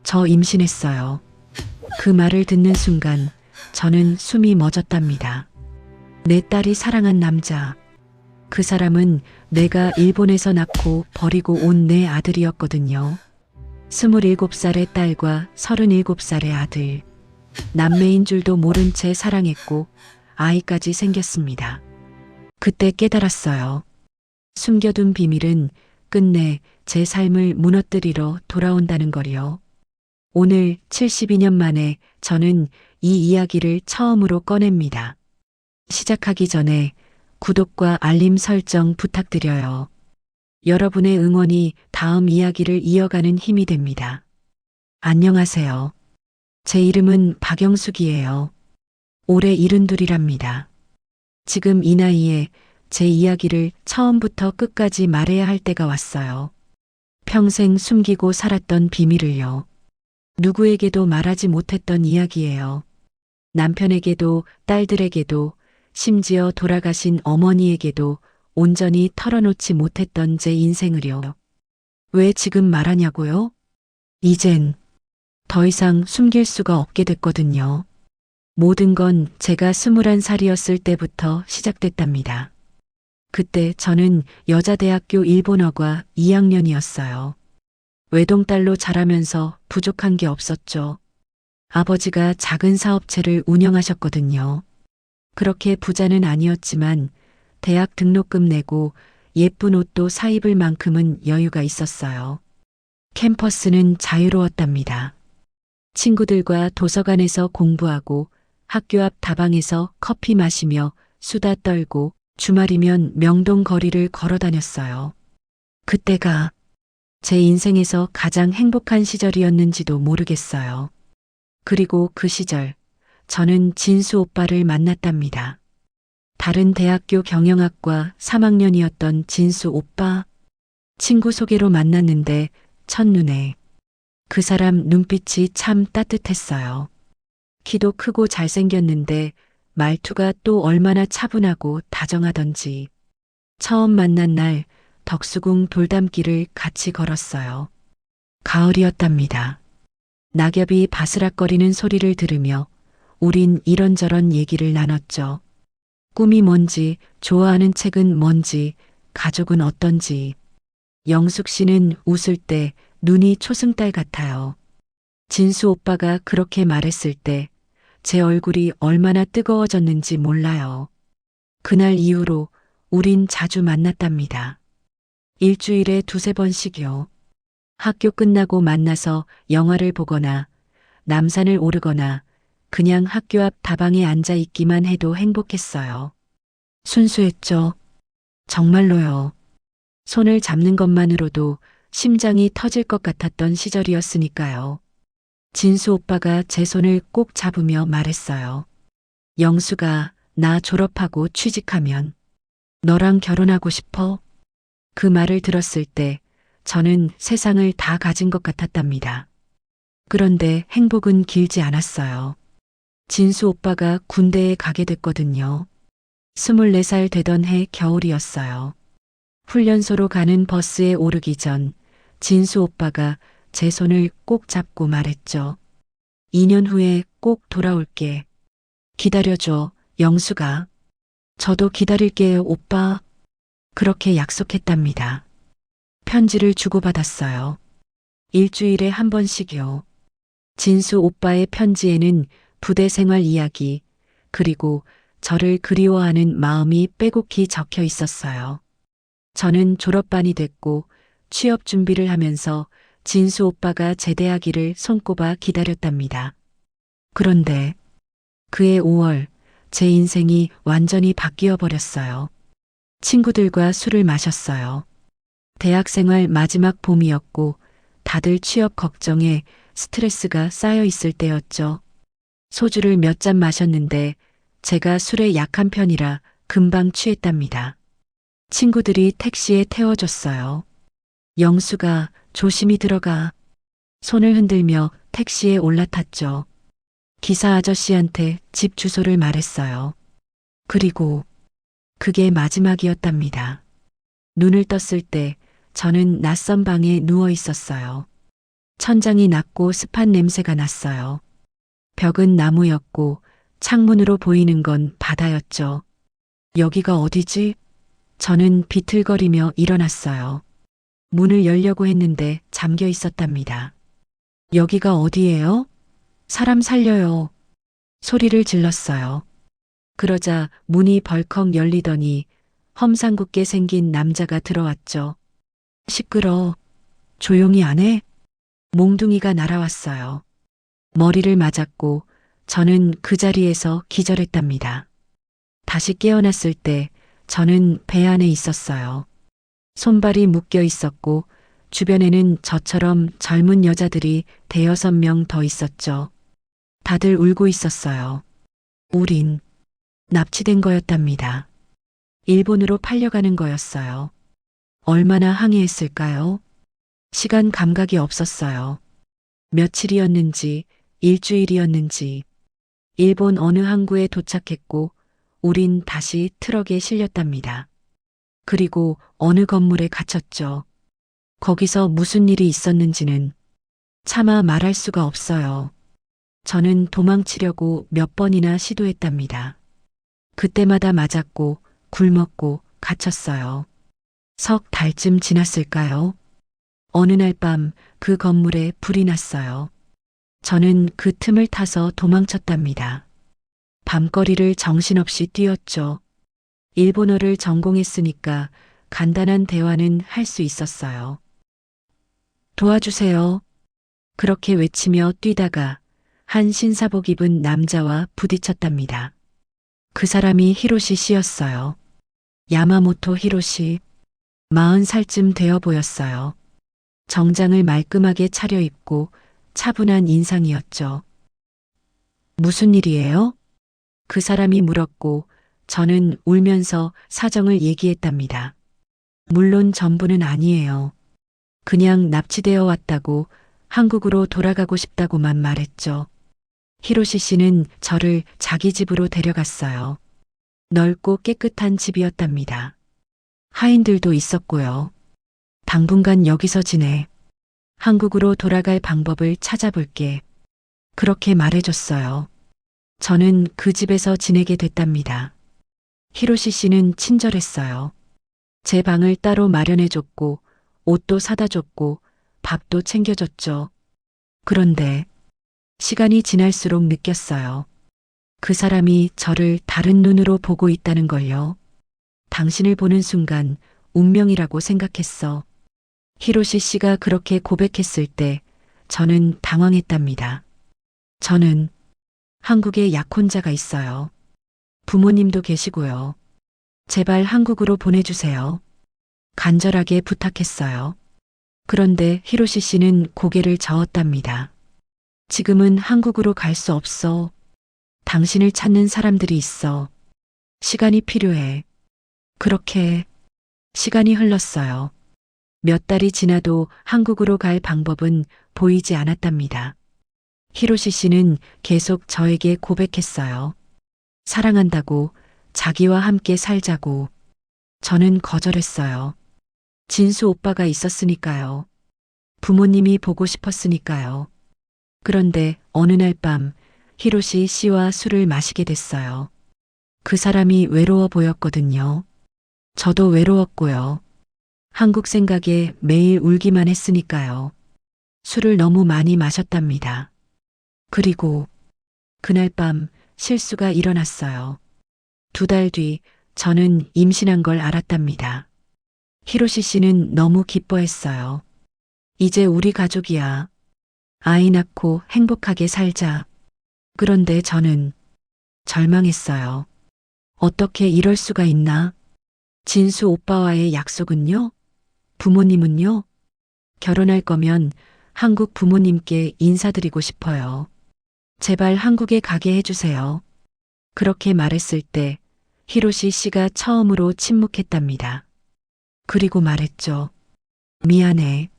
저 임신했어요. 그 말을 듣는 순간 저는 숨이 멎었답니다. 내 딸이 사랑한 남자. 그 사람은 내가 일본에서 낳고 버리고 온 내 아들이었거든요. 27살의 딸과 37살의 아들. 남매인 줄도 모른 채 사랑했고 아이까지 생겼습니다. 그때 깨달았어요. 숨겨둔 비밀은 끝내 제 삶을 무너뜨리러 돌아온다는 거리요. 오늘 72년 만에 저는 이 이야기를 처음으로 꺼냅니다. 시작하기 전에 구독과 알림 설정 부탁드려요. 여러분의 응원이 다음 이야기를 이어가는 힘이 됩니다. 안녕하세요. 제 이름은 박영숙이에요. 올해 72이랍니다. 지금 이 나이에 제 이야기를 처음부터 끝까지 말해야 할 때가 왔어요. 평생 숨기고 살았던 비밀을요. 누구에게도 말하지 못했던 이야기예요. 남편에게도 딸들에게도 심지어 돌아가신 어머니에게도 온전히 털어놓지 못했던 제 인생을요. 왜 지금 말하냐고요? 이젠 더 이상 숨길 수가 없게 됐거든요. 모든 건 제가 21살이었을 때부터 시작됐답니다. 그때 저는 여자대학교 일본어과 2학년이었어요. 외동딸로 자라면서 부족한 게 없었죠. 아버지가 작은 사업체를 운영하셨거든요. 그렇게 부자는 아니었지만 대학 등록금 내고 예쁜 옷도 사 입을 만큼은 여유가 있었어요. 캠퍼스는 자유로웠답니다. 친구들과 도서관에서 공부하고 학교 앞 다방에서 커피 마시며 수다 떨고 주말이면 명동 거리를 걸어 다녔어요. 그때가 제 인생에서 가장 행복한 시절이었는지도 모르겠어요. 그리고 그 시절 저는 진수 오빠를 만났답니다. 다른 대학교 경영학과 3학년이었던 진수 오빠. 친구 소개로 만났는데 첫눈에 그 사람 눈빛이 참 따뜻했어요. 키도 크고 잘생겼는데 말투가 또 얼마나 차분하고 다정하던지. 처음 만난 날 덕수궁 돌담길을 같이 걸었어요. 가을이었답니다. 낙엽이 바스락거리는 소리를 들으며 우린 이런저런 얘기를 나눴죠. 꿈이 뭔지, 좋아하는 책은 뭔지, 가족은 어떤지. 영숙 씨는 웃을 때 눈이 초승달 같아요. 진수 오빠가 그렇게 말했을 때 제 얼굴이 얼마나 뜨거워졌는지 몰라요. 그날 이후로 우린 자주 만났답니다. 일주일에 두세 번씩요. 학교 끝나고 만나서 영화를 보거나 남산을 오르거나 그냥 학교 앞 다방에 앉아 있기만 해도 행복했어요. 순수했죠. 정말로요. 손을 잡는 것만으로도 심장이 터질 것 같았던 시절이었으니까요. 진수 오빠가 제 손을 꼭 잡으며 말했어요. 영수가 나 졸업하고 취직하면 너랑 결혼하고 싶어? 그 말을 들었을 때 저는 세상을 다 가진 것 같았답니다. 그런데 행복은 길지 않았어요. 진수 오빠가 군대에 가게 됐거든요. 24살 되던 해 겨울이었어요. 훈련소로 가는 버스에 오르기 전 진수 오빠가 제 손을 꼭 잡고 말했죠. 2년 후에 꼭 돌아올게. 기다려줘, 영수가. 저도 기다릴게요, 오빠. 그렇게 약속했답니다. 편지를 주고받았어요. 일주일에 한 번씩요. 진수 오빠의 편지에는 부대 생활 이야기, 그리고 저를 그리워하는 마음이 빼곡히 적혀 있었어요. 저는 졸업반이 됐고 취업 준비를 하면서 진수 오빠가 제대하기를 손꼽아 기다렸답니다. 그런데 그해 5월 제 인생이 완전히 바뀌어 버렸어요. 친구들과 술을 마셨어요. 대학생활 마지막 봄이었고 다들 취업 걱정에 스트레스가 쌓여 있을 때였죠. 소주를 몇 잔 마셨는데 제가 술에 약한 편이라 금방 취했답니다. 친구들이 택시에 태워줬어요. 영수가 조심히 들어가. 손을 흔들며 택시에 올라탔죠. 기사 아저씨한테 집 주소를 말했어요. 그리고 그게 마지막이었답니다. 눈을 떴을 때 저는 낯선 방에 누워 있었어요. 천장이 낮고 습한 냄새가 났어요. 벽은 나무였고 창문으로 보이는 건 바다였죠. 여기가 어디지? 저는 비틀거리며 일어났어요. 문을 열려고 했는데 잠겨 있었답니다. 여기가 어디예요? 사람 살려요. 소리를 질렀어요. 그러자 문이 벌컥 열리더니 험상궂게 생긴 남자가 들어왔죠. 시끄러. 조용히 안 해? 몽둥이가 날아왔어요. 머리를 맞았고 저는 그 자리에서 기절했답니다. 다시 깨어났을 때 저는 배 안에 있었어요. 손발이 묶여 있었고 주변에는 저처럼 젊은 여자들이 대여섯 명 더 있었죠. 다들 울고 있었어요. 우린 납치된 거였답니다. 일본으로 팔려가는 거였어요. 얼마나 항해했을까요? 시간 감각이 없었어요. 며칠이었는지 일주일이었는지 일본 어느 항구에 도착했고 우린 다시 트럭에 실렸답니다. 그리고 어느 건물에 갇혔죠. 거기서 무슨 일이 있었는지는 차마 말할 수가 없어요. 저는 도망치려고 몇 번이나 시도했답니다. 그때마다 맞았고 굶었고 갇혔어요. 석 달쯤 지났을까요? 어느 날 밤 그 건물에 불이 났어요. 저는 그 틈을 타서 도망쳤답니다. 밤거리를 정신없이 뛰었죠. 일본어를 전공했으니까 간단한 대화는 할 수 있었어요. 도와주세요. 그렇게 외치며 뛰다가 한 신사복 입은 남자와 부딪혔답니다. 그 사람이 히로시 씨였어요. 야마모토 히로시. 40살쯤 되어 보였어요. 정장을 말끔하게 차려입고 차분한 인상이었죠. 무슨 일이에요? 그 사람이 물었고 저는 울면서 사정을 얘기했답니다. 물론 전부는 아니에요. 그냥 납치되어 왔다고 한국으로 돌아가고 싶다고만 말했죠. 히로시 씨는 저를 자기 집으로 데려갔어요. 넓고 깨끗한 집이었답니다. 하인들도 있었고요. 당분간 여기서 지내. 한국으로 돌아갈 방법을 찾아볼게. 그렇게 말해줬어요. 저는 그 집에서 지내게 됐답니다. 히로시 씨는 친절했어요. 제 방을 따로 마련해줬고 옷도 사다 줬고 밥도 챙겨줬죠. 그런데 시간이 지날수록 느꼈어요. 그 사람이 저를 다른 눈으로 보고 있다는 걸요. 당신을 보는 순간 운명이라고 생각했어. 히로시 씨가 그렇게 고백했을 때 저는 당황했답니다. 저는 한국에 약혼자가 있어요. 부모님도 계시고요. 제발 한국으로 보내주세요. 간절하게 부탁했어요. 그런데 히로시 씨는 고개를 저었답니다. 지금은 한국으로 갈 수 없어. 당신을 찾는 사람들이 있어. 시간이 필요해. 그렇게 시간이 흘렀어요. 몇 달이 지나도 한국으로 갈 방법은 보이지 않았답니다. 히로시 씨는 계속 저에게 고백했어요. 사랑한다고, 자기와 함께 살자고. 저는 거절했어요. 진수 오빠가 있었으니까요. 부모님이 보고 싶었으니까요. 그런데 어느 날 밤 히로시 씨와 술을 마시게 됐어요. 그 사람이 외로워 보였거든요. 저도 외로웠고요. 한국 생각에 매일 울기만 했으니까요. 술을 너무 많이 마셨답니다. 그리고 그날 밤 실수가 일어났어요. 2달 뒤 저는 임신한 걸 알았답니다. 히로시 씨는 너무 기뻐했어요. 이제 우리 가족이야. 아이 낳고 행복하게 살자. 그런데 저는 절망했어요. 어떻게 이럴 수가 있나? 진수 오빠와의 약속은요? 부모님은요? 결혼할 거면 한국 부모님께 인사드리고 싶어요. 제발 한국에 가게 해주세요. 그렇게 말했을 때 히로시 씨가 처음으로 침묵했답니다. 그리고 말했죠. 미안해.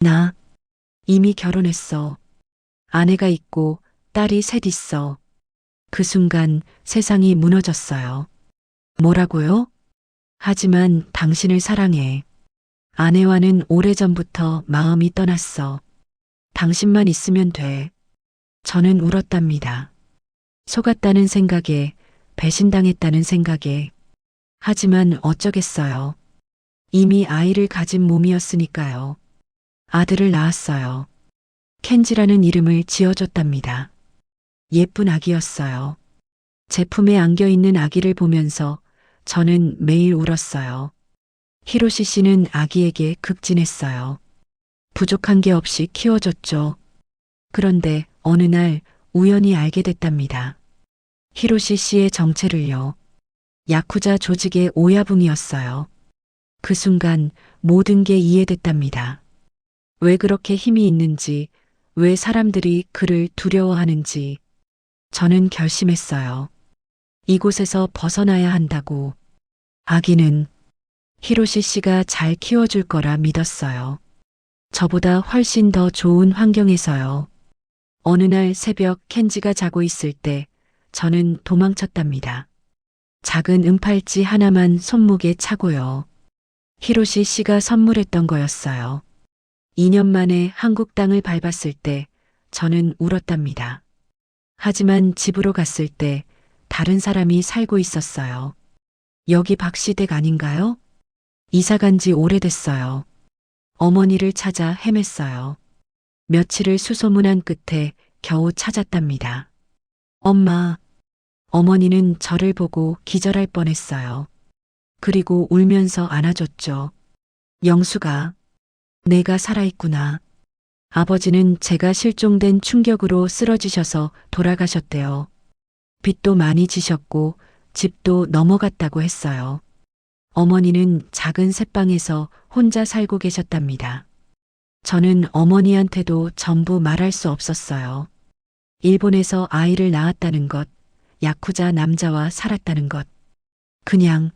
나 이미 결혼했어. 아내가 있고 딸이 셋 있어. 그 순간 세상이 무너졌어요. 뭐라고요? 하지만 당신을 사랑해. 아내와는 오래전부터 마음이 떠났어. 당신만 있으면 돼. 저는 울었답니다. 속았다는 생각에, 배신당했다는 생각에. 하지만 어쩌겠어요. 이미 아이를 가진 몸이었으니까요. 아들을 낳았어요. 켄지라는 이름을 지어줬답니다. 예쁜 아기였어요. 제품에 안겨있는 아기를 보면서 저는 매일 울었어요. 히로시 씨는 아기에게 극진했어요. 부족한 게 없이 키워줬죠. 그런데 어느 날 우연히 알게 됐답니다. 히로시 씨의 정체를요. 야쿠자 조직의 오야붕이었어요. 그 순간 모든 게 이해됐답니다. 왜 그렇게 힘이 있는지, 왜 사람들이 그를 두려워하는지. 저는 결심했어요. 이곳에서 벗어나야 한다고. 아기는 히로시 씨가 잘 키워줄 거라 믿었어요. 저보다 훨씬 더 좋은 환경에서요. 어느 날 새벽 켄지가 자고 있을 때 저는 도망쳤답니다. 작은 은팔찌 하나만 손목에 차고요. 히로시 씨가 선물했던 거였어요. 2년 만에 한국 땅을 밟았을 때 저는 울었답니다. 하지만 집으로 갔을 때 다른 사람이 살고 있었어요. 여기 박시댁 아닌가요? 이사 간 지 오래됐어요. 어머니를 찾아 헤맸어요. 며칠을 수소문한 끝에 겨우 찾았답니다. 엄마. 어머니는 저를 보고 기절할 뻔했어요. 그리고 울면서 안아줬죠. 영수가, 내가 살아있구나. 아버지는 제가 실종된 충격으로 쓰러지셔서 돌아가셨대요. 빚도 많이 지셨고 집도 넘어갔다고 했어요. 어머니는 작은 새방에서 혼자 살고 계셨답니다. 저는 어머니한테도 전부 말할 수 없었어요. 일본에서 아이를 낳았다는 것, 야쿠자 남자와 살았다는 것. 그냥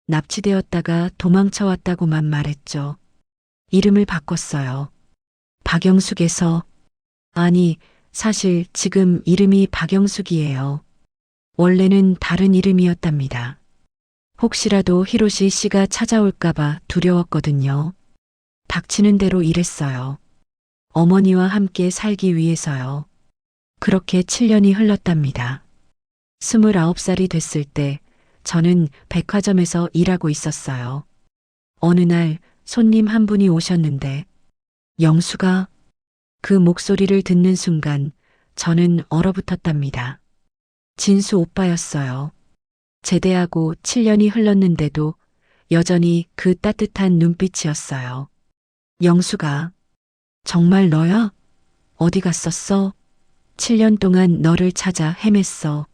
납치되었다가 도망쳐왔다고만 말했죠. 이름을 바꿨어요. 박영숙에서. 아니, 사실 지금 이름이 박영숙이에요. 원래는 다른 이름이었답니다. 혹시라도 히로시 씨가 찾아올까봐 두려웠거든요. 닥치는 대로 일했어요. 어머니와 함께 살기 위해서요. 그렇게 7년이 흘렀답니다. 29살이 됐을 때 저는 백화점에서 일하고 있었어요. 어느 날 손님 한 분이 오셨는데 영수가, 그 목소리를 듣는 순간 저는 얼어붙었답니다. 진수 오빠였어요. 제대하고 7년이 흘렀는데도 여전히 그 따뜻한 눈빛이었어요. 영수가, 정말 너야? 어디 갔었어? 7년 동안 너를 찾아 헤맸어.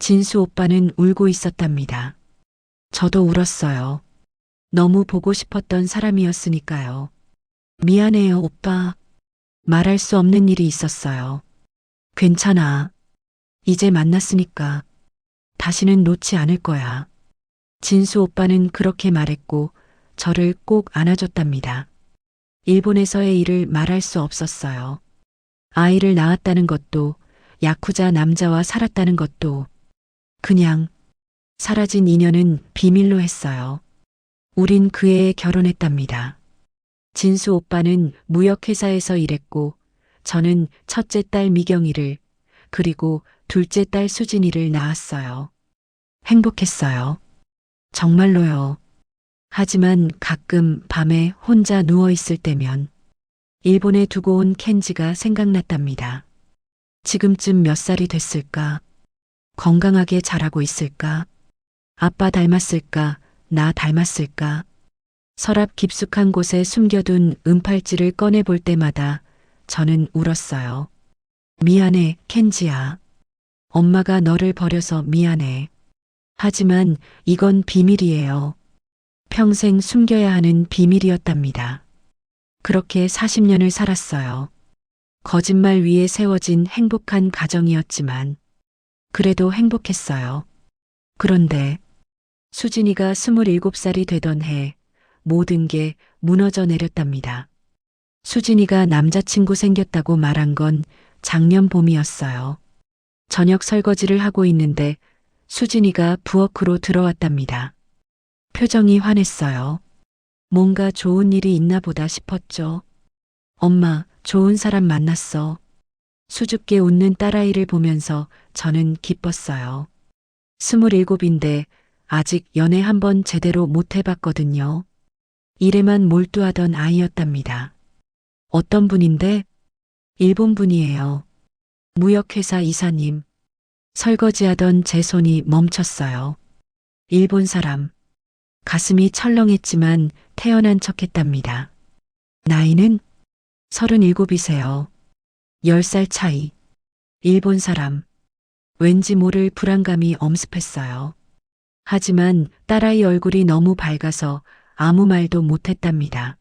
진수 오빠는 울고 있었답니다. 저도 울었어요. 너무 보고 싶었던 사람이었으니까요. 미안해요, 오빠. 말할 수 없는 일이 있었어요. 괜찮아. 이제 만났으니까 다시는 놓지 않을 거야. 진수 오빠는 그렇게 말했고 저를 꼭 안아줬답니다. 일본에서의 일을 말할 수 없었어요. 아이를 낳았다는 것도, 야쿠자 남자와 살았다는 것도, 그냥 사라진 인연은 비밀로 했어요. 우린 그 해에 결혼했답니다. 진수 오빠는 무역회사에서 일했고 저는 첫째 딸 미경이를, 그리고 둘째 딸 수진이를 낳았어요. 행복했어요. 정말로요. 하지만 가끔 밤에 혼자 누워 있을 때면 일본에 두고 온 켄지가 생각났답니다. 지금쯤 몇 살이 됐을까? 건강하게 자라고 있을까? 아빠 닮았을까? 나 닮았을까? 서랍 깊숙한 곳에 숨겨둔 은팔찌를 꺼내볼 때마다 저는 울었어요. 미안해, 켄지야. 엄마가 너를 버려서 미안해. 하지만 이건 비밀이에요. 평생 숨겨야 하는 비밀이었답니다. 그렇게 40년을 살았어요. 거짓말 위에 세워진 행복한 가정이었지만 그래도 행복했어요. 그런데 수진이가 27살이 되던 해 모든 게 무너져 내렸답니다. 수진이가 남자친구 생겼다고 말한 건 작년 봄이었어요. 저녁 설거지를 하고 있는데 수진이가 부엌으로 들어왔답니다. 표정이 환했어요. 뭔가 좋은 일이 있나 보다 싶었죠. 엄마, 좋은 사람 만났어. 수줍게 웃는 딸아이를 보면서 저는 기뻤어요. 27인데 아직 연애 한번 제대로 못 해봤거든요. 일에만 몰두하던 아이였답니다. 어떤 분인데? 일본 분이에요. 무역회사 이사님. 설거지하던 제 손이 멈췄어요. 일본 사람. 가슴이 철렁했지만 태어난 척했답니다. 나이는 37이세요. 10살 차이. 일본 사람. 왠지 모를 불안감이 엄습했어요. 하지만 딸아이 얼굴이 너무 밝아서 아무 말도 못했답니다.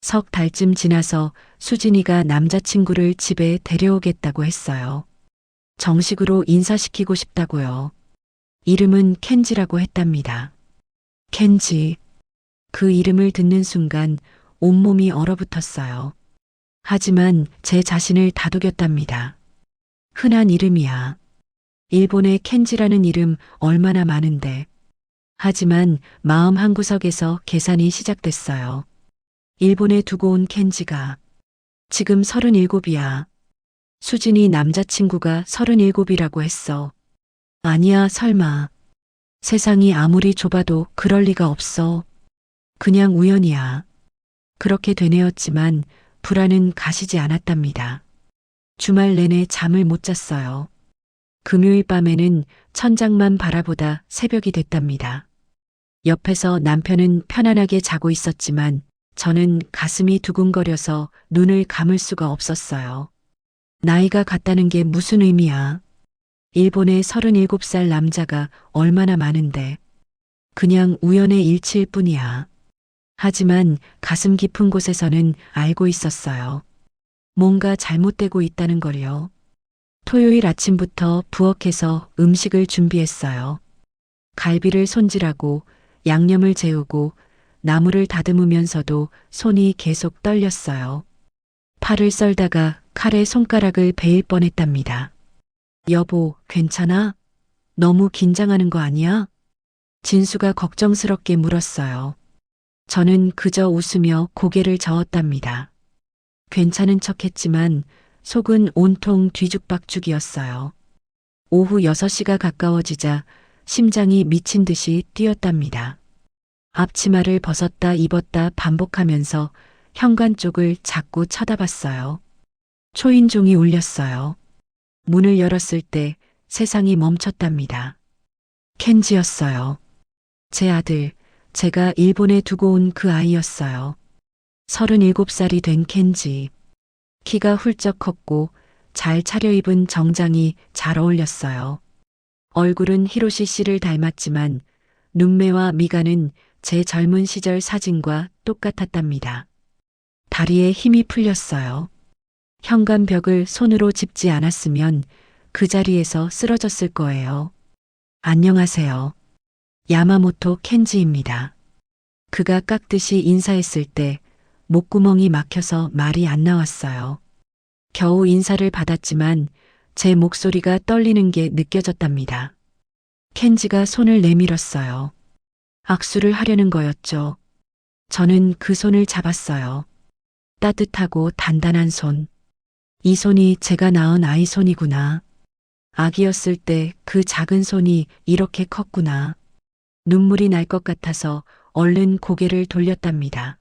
석 달쯤 지나서 수진이가 남자친구를 집에 데려오겠다고 했어요. 정식으로 인사시키고 싶다고요. 이름은 켄지라고 했답니다. 켄지. 그 이름을 듣는 순간 온몸이 얼어붙었어요. 하지만 제 자신을 다독였답니다. 흔한 이름이야. 일본의 켄지라는 이름 얼마나 많은데. 하지만 마음 한구석에서 계산이 시작됐어요. 일본에 두고 온 켄지가 지금 37이야. 수진이 남자친구가 37이라고 했어. 아니야, 설마. 세상이 아무리 좁아도 그럴 리가 없어. 그냥 우연이야. 그렇게 되뇌었지만 불안은 가시지 않았답니다. 주말 내내 잠을 못 잤어요. 금요일 밤에는 천장만 바라보다 새벽이 됐답니다. 옆에서 남편은 편안하게 자고 있었지만 저는 가슴이 두근거려서 눈을 감을 수가 없었어요. 나이가 같다는 게 무슨 의미야? 일본의 37살 남자가 얼마나 많은데. 그냥 우연의 일치일 뿐이야. 하지만 가슴 깊은 곳에서는 알고 있었어요. 뭔가 잘못되고 있다는 걸요. 토요일 아침부터 부엌에서 음식을 준비했어요. 갈비를 손질하고 양념을 재우고 나물을 다듬으면서도 손이 계속 떨렸어요. 팔을 썰다가 칼에 손가락을 베일 뻔했답니다. 여보, 괜찮아? 너무 긴장하는 거 아니야? 진수가 걱정스럽게 물었어요. 저는 그저 웃으며 고개를 저었답니다. 괜찮은 척했지만 속은 온통 뒤죽박죽이었어요. 오후 6시가 가까워지자 심장이 미친 듯이 뛰었답니다. 앞치마를 벗었다 입었다 반복하면서 현관 쪽을 자꾸 쳐다봤어요. 초인종이 울렸어요. 문을 열었을 때 세상이 멈췄답니다. 켄지였어요. 제 아들, 제가 일본에 두고 온 그 아이였어요. 37살이 된 켄지. 키가 훌쩍 컸고 잘 차려입은 정장이 잘 어울렸어요. 얼굴은 히로시 씨를 닮았지만 눈매와 미간은 제 젊은 시절 사진과 똑같았답니다. 다리에 힘이 풀렸어요. 현관 벽을 손으로 짚지 않았으면 그 자리에서 쓰러졌을 거예요. 안녕하세요. 야마모토 켄지입니다. 그가 깍듯이 인사했을 때 목구멍이 막혀서 말이 안 나왔어요. 겨우 인사를 받았지만 제 목소리가 떨리는 게 느껴졌답니다. 켄지가 손을 내밀었어요. 악수를 하려는 거였죠. 저는 그 손을 잡았어요. 따뜻하고 단단한 손. 이 손이 제가 낳은 아이 손이구나. 아기였을 때 그 작은 손이 이렇게 컸구나. 눈물이 날 것 같아서 얼른 고개를 돌렸답니다.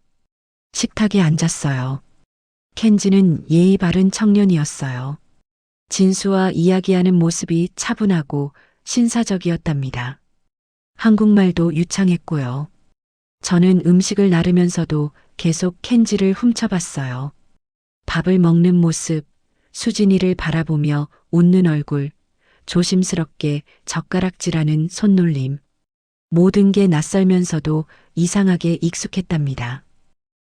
식탁에 앉았어요. 켄지는 예의 바른 청년이었어요. 진수와 이야기하는 모습이 차분하고 신사적이었답니다. 한국말도 유창했고요. 저는 음식을 나르면서도 계속 켄지를 훔쳐봤어요. 밥을 먹는 모습, 수진이를 바라보며 웃는 얼굴, 조심스럽게 젓가락질하는 손놀림. 모든 게 낯설면서도 이상하게 익숙했답니다.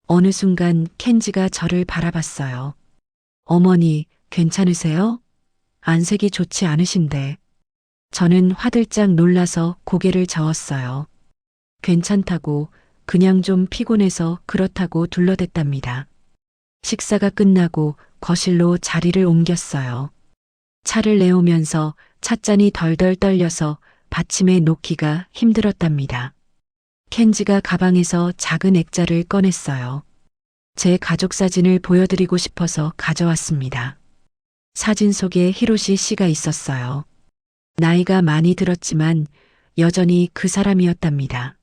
어느 순간 켄지가 저를 바라봤어요. 어머니, 괜찮으세요? 안색이 좋지 않으신데. 저는 화들짝 놀라서 고개를 저었어요. 괜찮다고, 그냥 좀 피곤해서 그렇다고 둘러댔답니다. 식사가 끝나고 거실로 자리를 옮겼어요. 차를 내오면서 찻잔이 덜덜 떨려서 받침에 놓기가 힘들었답니다. 켄지가 가방에서 작은 액자를 꺼냈어요. 제 가족 사진을 보여드리고 싶어서 가져왔습니다. 사진 속에 히로시 씨가 있었어요. 나이가 많이 들었지만 여전히 그 사람이었답니다.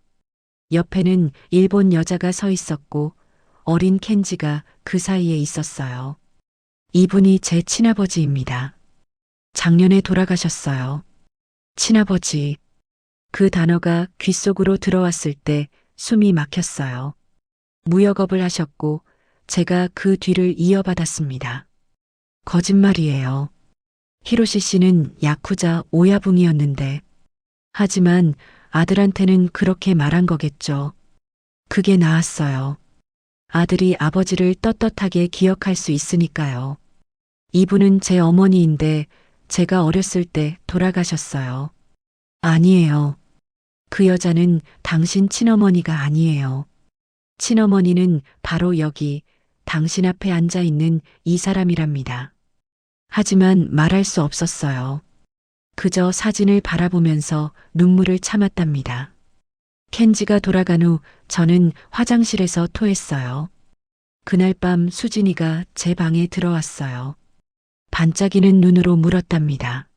옆에는 일본 여자가 서 있었고 어린 켄지가 그 사이에 있었어요. 이분이 제 친아버지입니다. 작년에 돌아가셨어요. 친아버지. 그 단어가 귓속으로 들어왔을 때 숨이 막혔어요. 무역업을 하셨고 제가 그 뒤를 이어받았습니다. 거짓말이에요. 히로시 씨는 야쿠자 오야붕이었는데 하지만 아들한테는 그렇게 말한 거겠죠. 그게 나았어요. 아들이 아버지를 떳떳하게 기억할 수 있으니까요. 이분은 제 어머니인데 제가 어렸을 때 돌아가셨어요. 아니에요. 그 여자는 당신 친어머니가 아니에요. 친어머니는 바로 여기 당신 앞에 앉아 있는 이 사람이랍니다. 하지만 말할 수 없었어요. 그저 사진을 바라보면서 눈물을 참았답니다. 켄지가 돌아간 후 저는 화장실에서 토했어요. 그날 밤 수진이가 제 방에 들어왔어요. 반짝이는 눈으로 물었답니다.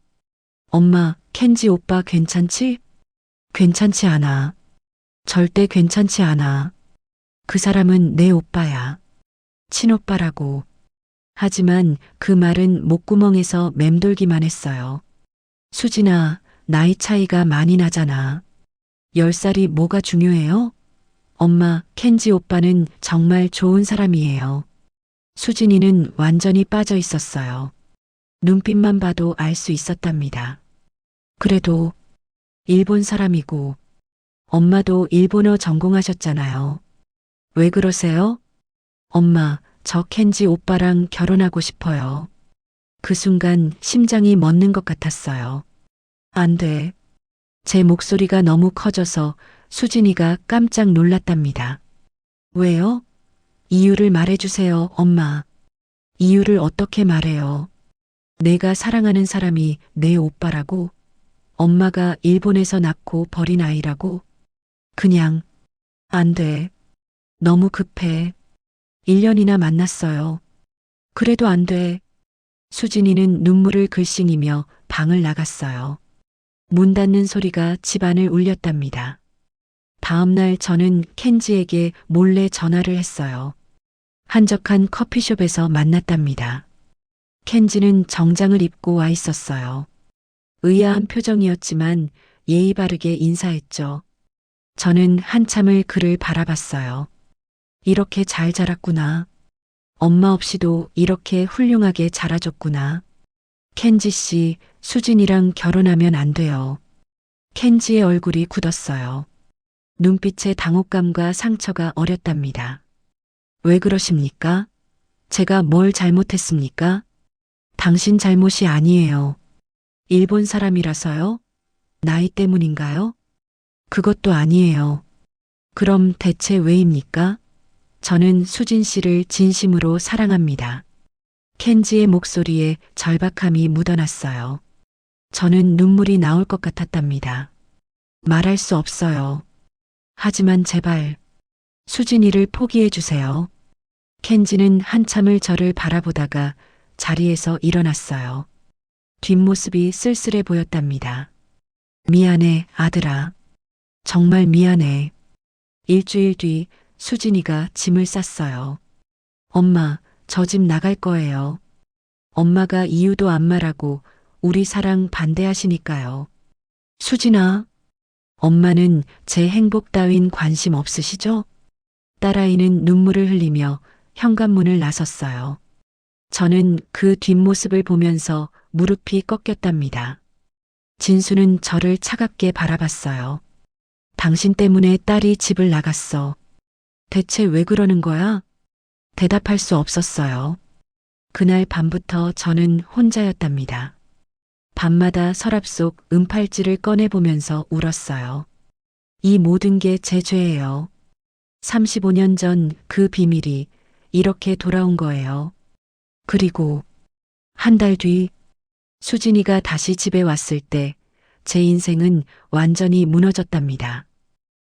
엄마, 켄지 오빠 괜찮지? 괜찮지 않아. 절대 괜찮지 않아. 그 사람은 내 오빠야. 친오빠라고. 하지만 그 말은 목구멍에서 맴돌기만 했어요. 수진아, 나이 차이가 많이 나잖아. 10살이 뭐가 중요해요? 엄마, 켄지 오빠는 정말 좋은 사람이에요. 수진이는 완전히 빠져 있었어요. 눈빛만 봐도 알 수 있었답니다. 그래도 일본 사람이고 엄마도 일본어 전공하셨잖아요. 왜 그러세요? 엄마, 저 켄지 오빠랑 결혼하고 싶어요. 그 순간 심장이 멎는 것 같았어요. 안 돼. 제 목소리가 너무 커져서 수진이가 깜짝 놀랐답니다. 왜요? 이유를 말해주세요, 엄마. 이유를 어떻게 말해요? 내가 사랑하는 사람이 내 오빠라고? 엄마가 일본에서 낳고 버린 아이라고? 그냥, 안 돼. 너무 급해. 1년이나 만났어요. 그래도 안 돼. 수진이는 눈물을 글썽이며 방을 나갔어요. 문 닫는 소리가 집안을 울렸답니다. 다음 날 저는 켄지에게 몰래 전화를 했어요. 한적한 커피숍에서 만났답니다. 켄지는 정장을 입고 와 있었어요. 의아한 표정이었지만 예의 바르게 인사했죠. 저는 한참을 그를 바라봤어요. 이렇게 잘 자랐구나. 엄마 없이도 이렇게 훌륭하게 자라줬구나. 켄지 씨, 수진이랑 결혼하면 안 돼요. 켄지의 얼굴이 굳었어요. 눈빛에 당혹감과 상처가 어렸답니다. 왜 그러십니까? 제가 뭘 잘못했습니까? 당신 잘못이 아니에요. 일본 사람이라서요? 나이 때문인가요? 그것도 아니에요. 그럼 대체 왜입니까? 저는 수진 씨를 진심으로 사랑합니다. 켄지의 목소리에 절박함이 묻어났어요. 저는 눈물이 나올 것 같았답니다. 말할 수 없어요. 하지만 제발 수진이를 포기해 주세요. 켄지는 한참을 저를 바라보다가 자리에서 일어났어요. 뒷모습이 쓸쓸해 보였답니다. 미안해, 아들아. 정말 미안해. 일주일 뒤 수진이가 짐을 쌌어요. 엄마, 저 집 나갈 거예요. 엄마가 이유도 안 말하고 우리 사랑 반대하시니까요. 수진아, 엄마는 제 행복 따윈 관심 없으시죠? 딸아이는 눈물을 흘리며 현관문을 나섰어요. 저는 그 뒷모습을 보면서 무릎이 꺾였답니다. 진수는 저를 차갑게 바라봤어요. 당신 때문에 딸이 집을 나갔어. 대체 왜 그러는 거야? 대답할 수 없었어요. 그날 밤부터 저는 혼자였답니다. 밤마다 서랍 속 은팔찌를 꺼내보면서 울었어요. 이 모든 게 제 죄예요. 35년 전 그 비밀이 이렇게 돌아온 거예요. 그리고 한 달 뒤 수진이가 다시 집에 왔을 때 제 인생은 완전히 무너졌답니다.